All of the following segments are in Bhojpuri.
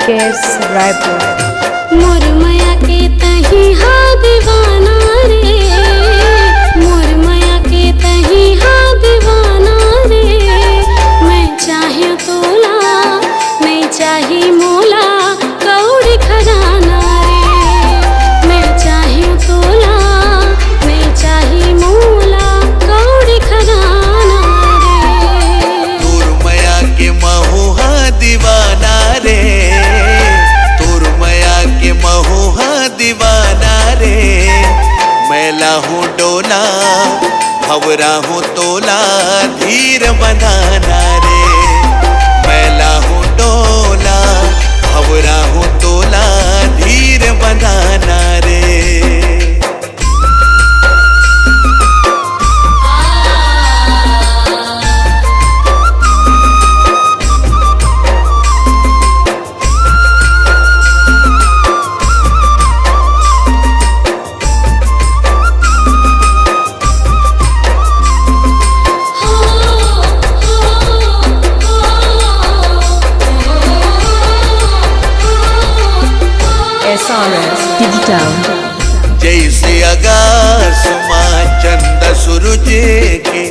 केस रायपुर। मोर माया के तही हा दीवाना रे, मोर माया के तही हा दीवाना रे। मैं चाहे तोला नहीं चाही मोला कौड़ी खजाना रे। मैं चाहे तोला नहीं चाही मोला कौड़ी खजाना रे। तोर माया के महुहा दीवाना रे, तोर माया के महुहा दीवाना रे। मैला हूँ डोला भवरा हूँ तोला धीर बंधाना रे। मैला हूँ डोला भवरा हूँ तोला धीर बंधाना रे। SRS Digital। जैसे आकाशमां चंद सूरज के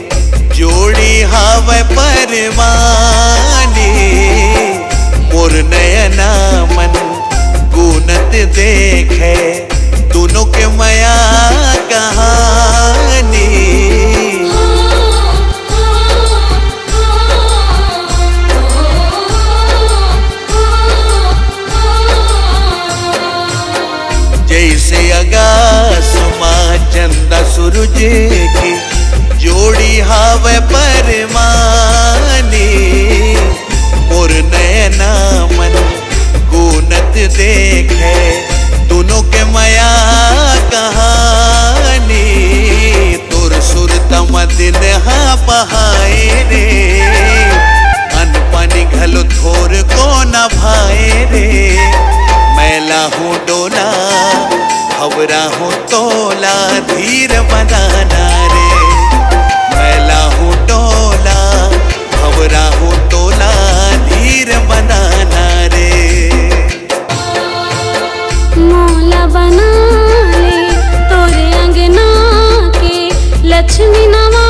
जोड़ी हवे परवानी। मोर नयना मन गुनत देखे दोनों के माया कहानी। जैसे आकाशमां चंदा सूरज की जोड़ी हवे परवानी। मोर नयना मन गुनत देखे दोनों के माया कहानी। तोर सुरतम दिन हा पहाए रे, अनपानी घलो थोर को न भाए रे। मैला हूँ डोला भवरा हूँ तोला धीर बंधाना रे। मैला हूँ डोला भवरा हूँ तोला धीर बंधाना रे। मोला बना ले तोरे अंगना के लक्ष्मी नवा